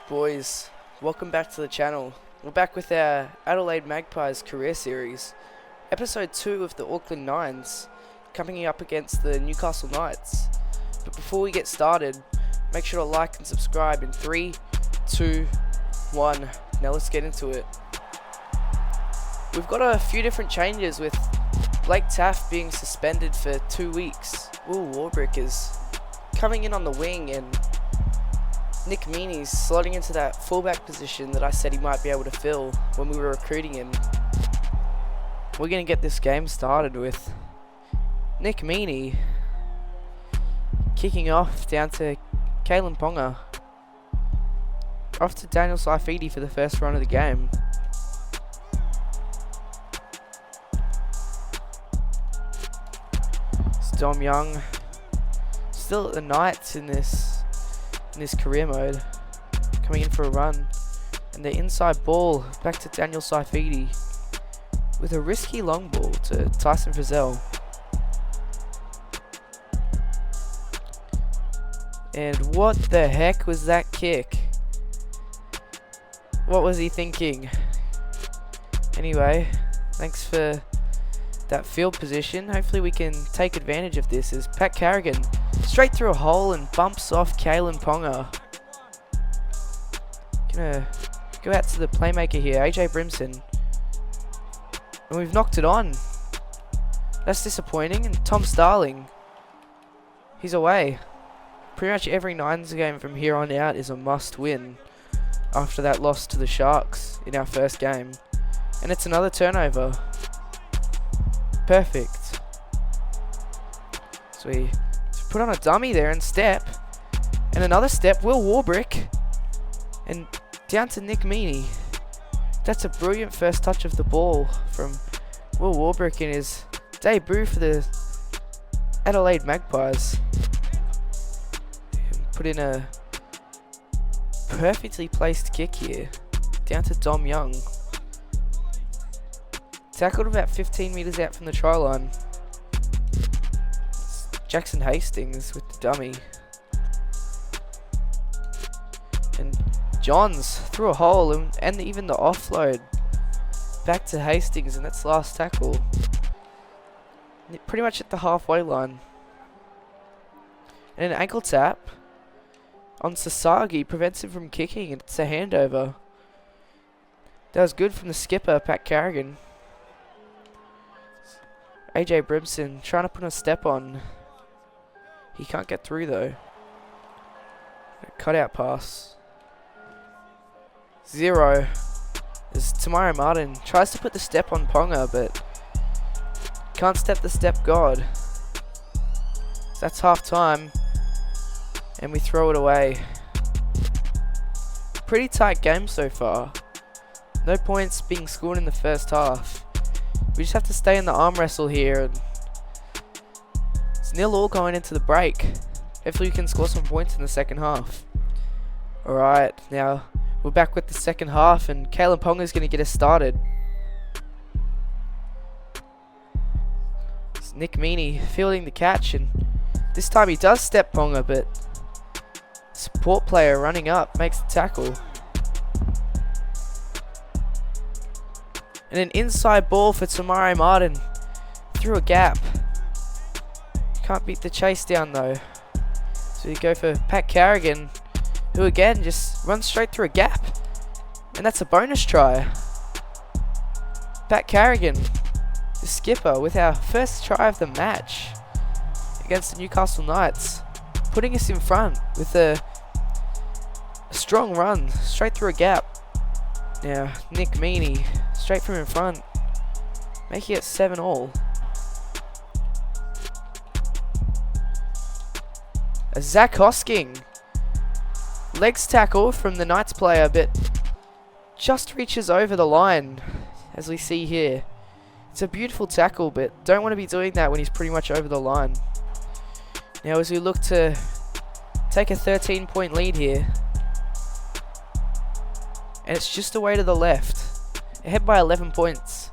Boys, welcome back to the channel. We're back with our Adelaide Magpies career series, episode 2 of the Auckland Nines, coming up against the Newcastle Knights. But before we get started, make sure to like and subscribe in 3, 2, 1. Now let's get into it. We've got a few different changes with Blake Taft being suspended for 2 weeks. Will Warbrick is coming in on the wing, and Nick Meaney's slotting into that fullback position that I said he might be able to fill when we were recruiting him. We're going to get this game started with Nick Meaney kicking off down to Kalen Ponga. Off to Daniel Saifidi for the first run of the game. It's Dom Young still at the Knights in this career mode, coming in for a run, and the inside ball back to Daniel Saifidi with a risky long ball to Tyson Frizzell. And what the heck was that kick? What was he thinking? Anyway, thanks for that field position. Hopefully we can take advantage of this as Pat Carrigan straight through a hole and bumps off Kalen Ponga. Gonna go out to the playmaker here, AJ Brimson. And we've knocked it on. That's disappointing. And Tom Starling, he's away. Pretty much every Nines game from here on out is a must win after that loss to the Sharks in our first game. And it's another turnover. Perfect. So we put on a dummy there and step. And another step, Will Warbrick. And down to Nick Meaney. That's a brilliant first touch of the ball from Will Warbrick in his debut for the Adelaide Magpies. Put in a perfectly placed kick here. Down to Dom Young. Tackled about 15 metres out from the try line. Jackson Hastings with the dummy. And Johns through a hole and even the offload back to Hastings, and that's last tackle. Pretty much at the halfway line. And an ankle tap on Sasagi prevents him from kicking, and it's a handover. That was good from the skipper, Pat Carrigan. AJ Brimson trying to put a step on. He can't get through though. Cutout pass. 0. As Tamara Martin tries to put the step on Ponga, but can't step the step god. So that's half time. And we throw it away. Pretty tight game so far. No points being scored in the first half. We just have to stay in the arm wrestle here. And it's 0-0 going into the break. Hopefully we can score some points in the second half. Alright, now we're back with the second half, and Kalen Ponga is going to get us started. It's Nick Meaney fielding the catch, and this time he does step Ponga, but support player running up makes the tackle. And an inside ball for Tamari Martin through a gap. Can't beat the chase down though. So you go for Pat Carrigan, who again just runs straight through a gap. And that's a bonus try. Pat Carrigan, the skipper, with our first try of the match against the Newcastle Knights, putting us in front with a strong run straight through a gap. Now Nick Meaney straight from in front, making it 7-all. A Zach Hosking legs tackle from the Knights player, but just reaches over the line, as we see here. It's a beautiful tackle, but don't want to be doing that when he's pretty much over the line. Now as we look to take a 13-point lead here, and it's just away to the left. Ahead by 11 points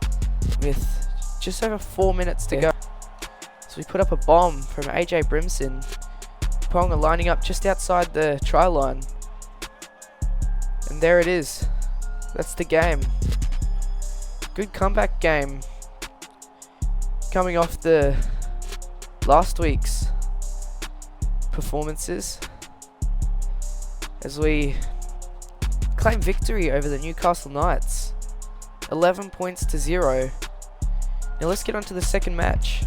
with just over 4 minutes to go. So we put up a bomb from AJ Brimson. Ponga lining up just outside the try line. And there it is. That's the game. Good comeback game. Coming off the last week's performances, as we claim victory over the Newcastle Knights, 11 points to 0. Now let's get on to the second match.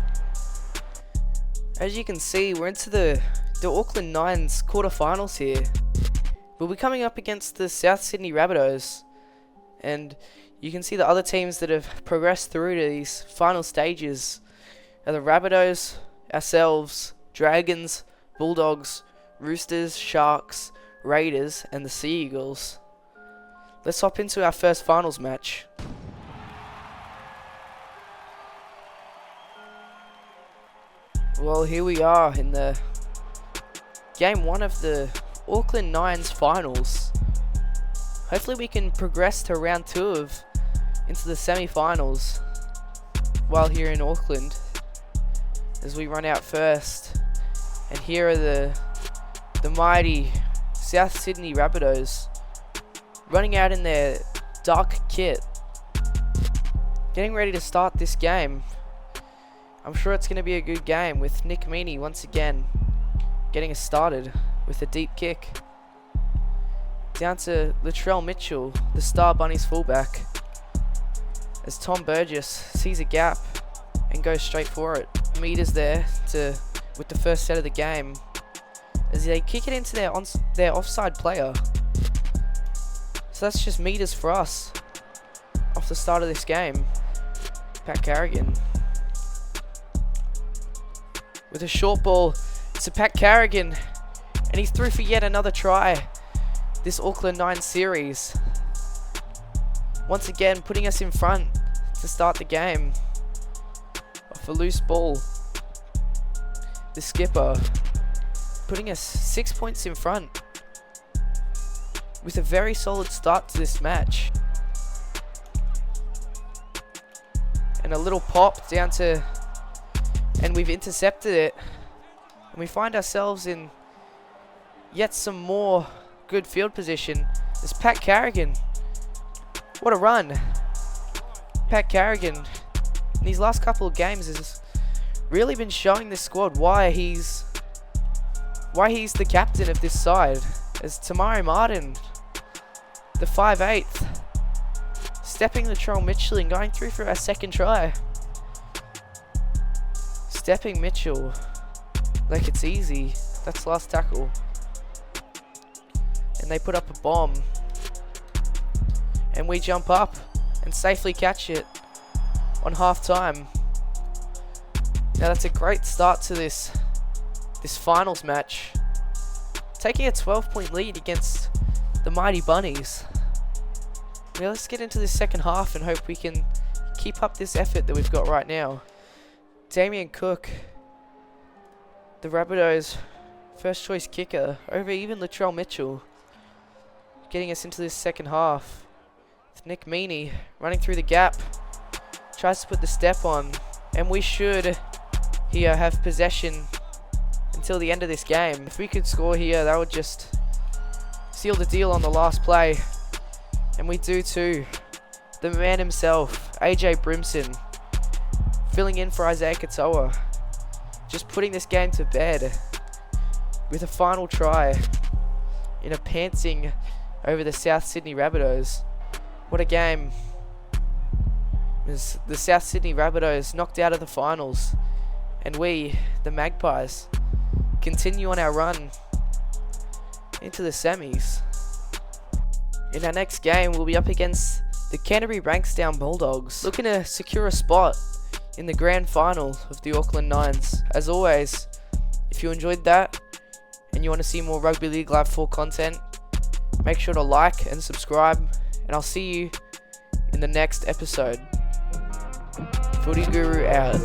As you can see, we're into the Auckland Nines quarterfinals here. We'll be coming up against the South Sydney Rabbitohs, and you can see the other teams that have progressed through to these final stages are the Rabbitohs, ourselves, Dragons, Bulldogs, Roosters, Sharks, Raiders, and the Sea Eagles. Let's hop into our first finals match. Well, here we are in the game 1 of the Auckland Nines finals. Hopefully we can progress to round 2 into the semi-finals while here in Auckland, as we run out first. And here are the mighty South Sydney Rabbitohs running out in their dark kit, getting ready to start this game. I'm sure it's going to be a good game, with Nick Meaney once again getting us started with a deep kick down to Latrell Mitchell, the Star Bunnies fullback, as Tom Burgess sees a gap and goes straight for it. Meters there with the first set of the game, as they kick it into their offside player. So that's just meters for us off the start of this game. Pat Carrigan with a short ball to Pat Carrigan, and he's through for yet another try this Auckland Nines series. Once again putting us in front to start the game off a loose ball. The skipper putting us 6 points in front with a very solid start to this match. And a little pop down to, and we've intercepted it, and we find ourselves in yet some more good field position. There's Pat Carrigan. What a run. Pat Carrigan in these last couple of games has really been showing this squad why he's the captain of this side, as Tamari Martin, the 5'8", stepping Latrell Mitchell and going through for our second try. Stepping Mitchell like it's easy. That's last tackle. And they put up a bomb. And we jump up and safely catch it on half time. Now that's a great start to this finals match. Taking a 12-point lead against the mighty Bunnies. Now let's get into the second half and hope we can keep up this effort that we've got right now. Damien Cook, the Rabbitohs' first choice kicker, over even Latrell Mitchell, getting us into this second half. With Nick Meaney running through the gap, tries to put the step on, and we should here have possession until the end of this game. If we could score here, that would just seal the deal on the last play, and we do too. The man himself, AJ Brimson, filling in for Isaiah Katoa, just putting this game to bed with a final try in a pantsing over the South Sydney Rabbitohs. What a game. As the South Sydney Rabbitohs knocked out of the finals, and we, the Magpies, continue on our run into the semis. In our next game, we'll be up against the Canterbury Bankstown Bulldogs, looking to secure a spot in the grand final of the Auckland Nines. As always, if you enjoyed that and you want to see more Rugby League Live 4 content, make sure to like and subscribe, and I'll see you in the next episode. Footy Guru out.